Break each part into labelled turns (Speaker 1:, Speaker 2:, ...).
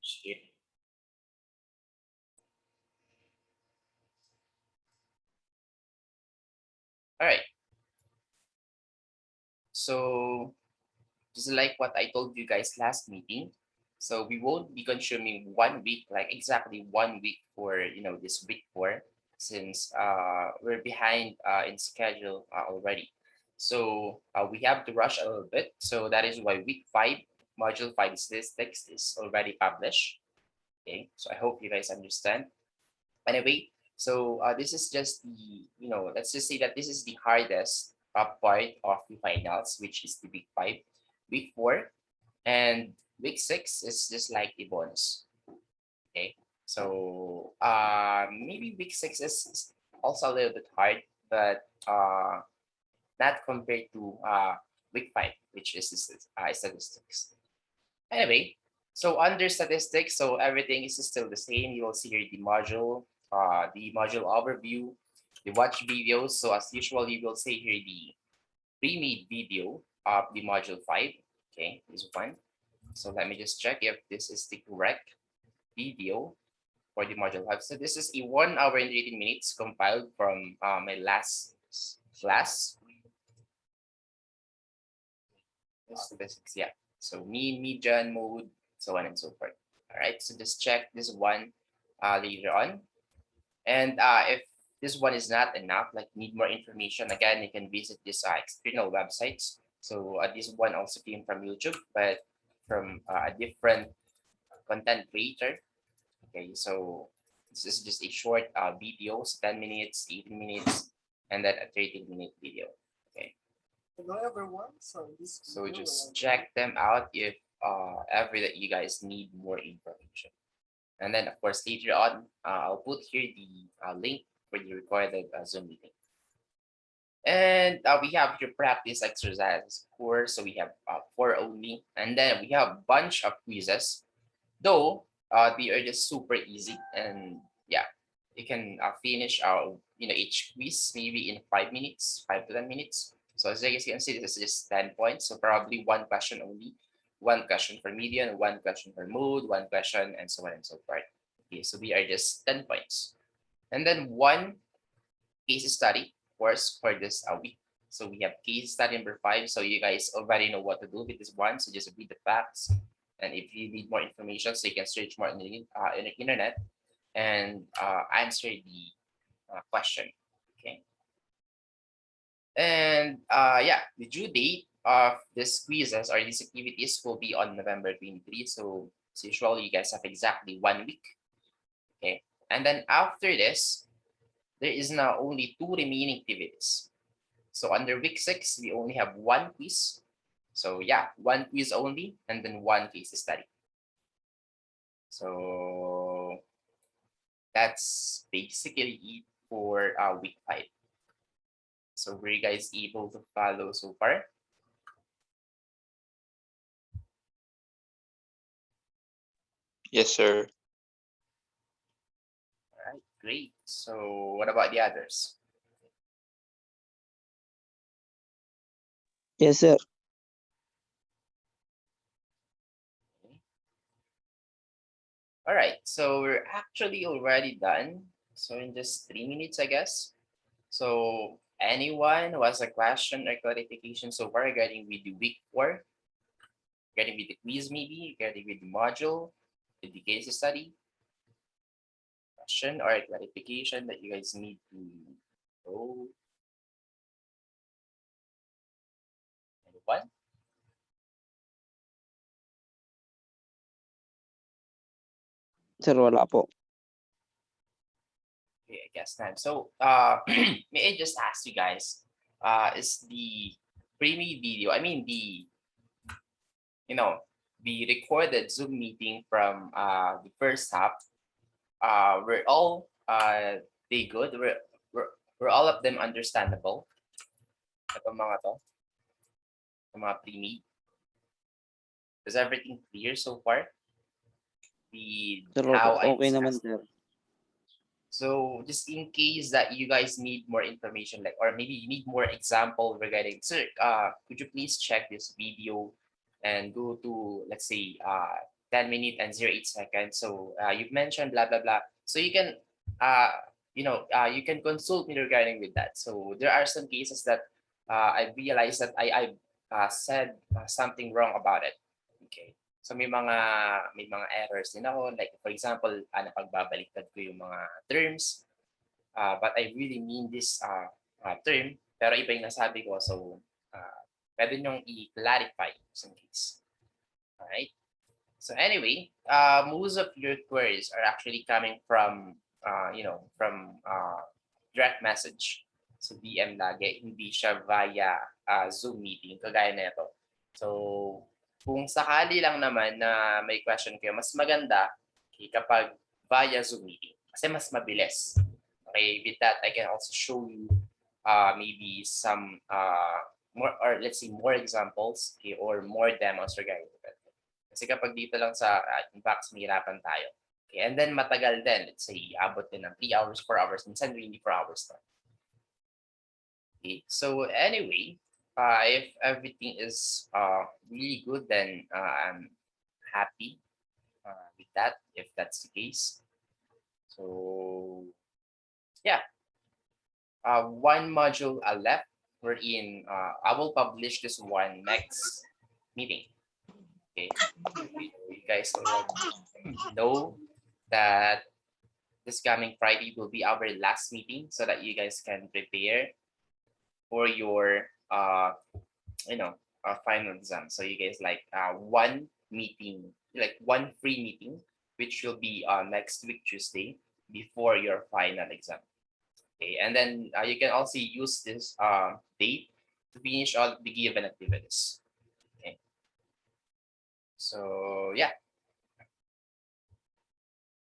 Speaker 1: Share. All right. So just like what I told you guys last meeting, so we won't be consuming 1 week, like exactly 1 week for this week 4, since we're behind in schedule already. So we have to rush a little bit. So that is why week 5, module 5 statistics is already published. Okay, so I hope you guys understand. Anyway, so this is just the, let's just say that this is the hardest part of the finals, which is the week 5. Week 4 and week 6 is just like a bonus. Okay, so maybe week 6 is also a little bit hard, but not compared to week 5, which is statistics. Anyway, so under statistics, so everything is still the same. You will see here the module overview, the watch videos. So as usual, you will see here the pre-made video of the module 5. Okay, this one. So let me just check if this is the correct video for the module 5. So this is a 1 hour and 18 minutes compiled from my last class. Statistics, yeah. So mean, median, mode, so on and so forth. All right, so just check this one later on. And if this one is not enough, like need more information, again, you can visit this external websites. So this one also came from YouTube, but from a different content creator. Okay, so this is just a short videos, 10 minutes, 18 minutes, and then a 30-minute video. Okay.
Speaker 2: Hello everyone. So
Speaker 1: So just check them out if ever that you guys need more information. And then of course later on, I'll put here the link for the recorded Zoom meeting. And we have your practice exercises, of course. So we have 4 only, and then we have a bunch of quizzes. Though they are just super easy, and yeah, you can finish each quiz maybe in 5 minutes, 5 to 10 minutes. So as you guys can see, this is just 10 points. So probably one question only, one question for median, one question for mode, one question, and so on and so forth. Okay, so we are just 10 points, and then one case study course for this week. So we have case study number 5. So you guys already know what to do with this one. So just read the facts. And if you need more information, so you can search more on the internet and answer the question. Okay. And yeah, the due date of this quizzes or these activities will be on November 23. So as usual, you guys have exactly 1 week. Okay. And then after this, there is now only 2 remaining activities. So under week 6, we only have one quiz. So yeah, one quiz only, and then one case study. So that's basically it for week 5. So were you guys able to follow so far?
Speaker 3: Yes, sir.
Speaker 1: All right, great. So what about the others?
Speaker 2: Yes, sir.
Speaker 1: All right, so we're actually already done. So in just 3 minutes, I guess. So anyone who has a question or clarification so far regarding with the week 4, regarding with the quiz maybe, regarding with the module, with the case study, question or clarification that you guys need to know? Anyone?
Speaker 2: Sir, wala po.
Speaker 1: Okay, I guess not. So may I just ask you guys, is the pre-made video, I mean the recorded Zoom meeting from the first half, were all they good? Were all of them understandable? Itong mga to, itong mga pre-made? Is everything clear so far?
Speaker 2: Sir,
Speaker 1: How I
Speaker 2: okay naman,
Speaker 1: discussed.
Speaker 2: sir.
Speaker 1: So just in case that you guys need more information, like, or maybe you need more example regarding, sir, could you please check this video and go to, let's say, 10 minutes and 08 seconds. So you've mentioned blah blah blah. So you can you can consult me regarding with that. So there are some cases that I realized that I said something wrong about it. Okay. So may mga errors din ako. Like for example, napagbabaliktad ko yung mga terms. But I really mean this term. Pero iba yung nasabi ko. So pwede nyong i-clarify some case. Alright. So anyway, most of your queries are actually coming from direct message. So DM lagi, hindi siya via Zoom meeting, kagaya na ito. So kung sakali lang naman na may question kayo, mas maganda kapag via Zoom meeting kasi mas mabilis. Okay, with that, I can also show you maybe some more, or let's say more examples, okay, or more demos regarding that. Kasi kapag dito lang sa Inbox, mahirapan tayo. Okay, and then matagal din. Let's say, abot din ng 3 hours, 4 hours, minsan really 4 hours na. Okay, so anyway, if everything is really good, then I'm happy with that, if that's the case. So, yeah. One module left. We're in, I will publish this one next meeting. Okay, you guys already know that this coming Friday will be our last meeting so that you guys can prepare for your final exam. So you guys like one meeting, like one free meeting, which will be next week Tuesday before your final exam. Okay, and then you can also use this date to finish all the given activities. Okay. So yeah,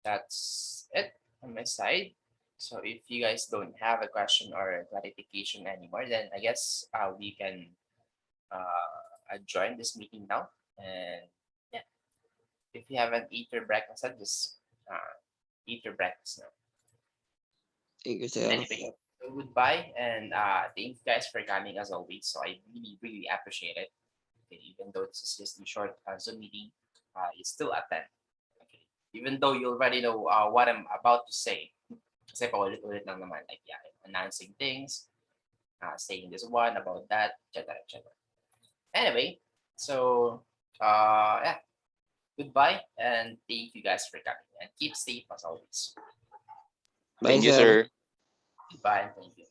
Speaker 1: that's it on my side. So if you guys don't have a question or clarification anymore, then I guess we can join this meeting now. And yeah, if you haven't eat your breakfast, just eat your breakfast now.
Speaker 2: Thank you, sir.
Speaker 1: Anyway, so goodbye, and thank you guys for coming as always. So I really, really appreciate it. Okay, even though this is just a short Zoom meeting, you still attend. Okay, even though you already know what I'm about to say. Kasi paulit-ulit lang naman, like yeah, announcing things, saying this one about that, etc. etc. Anyway, so yeah, goodbye, and thank you guys for coming, and keep safe as always.
Speaker 2: Bye,
Speaker 3: Thank you,
Speaker 2: sir.
Speaker 3: sir.
Speaker 1: Goodbye, and thank you.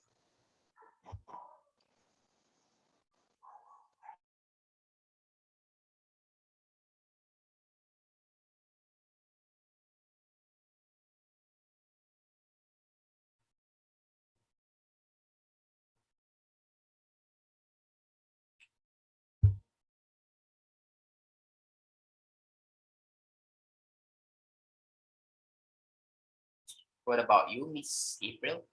Speaker 1: What about you, Miss April?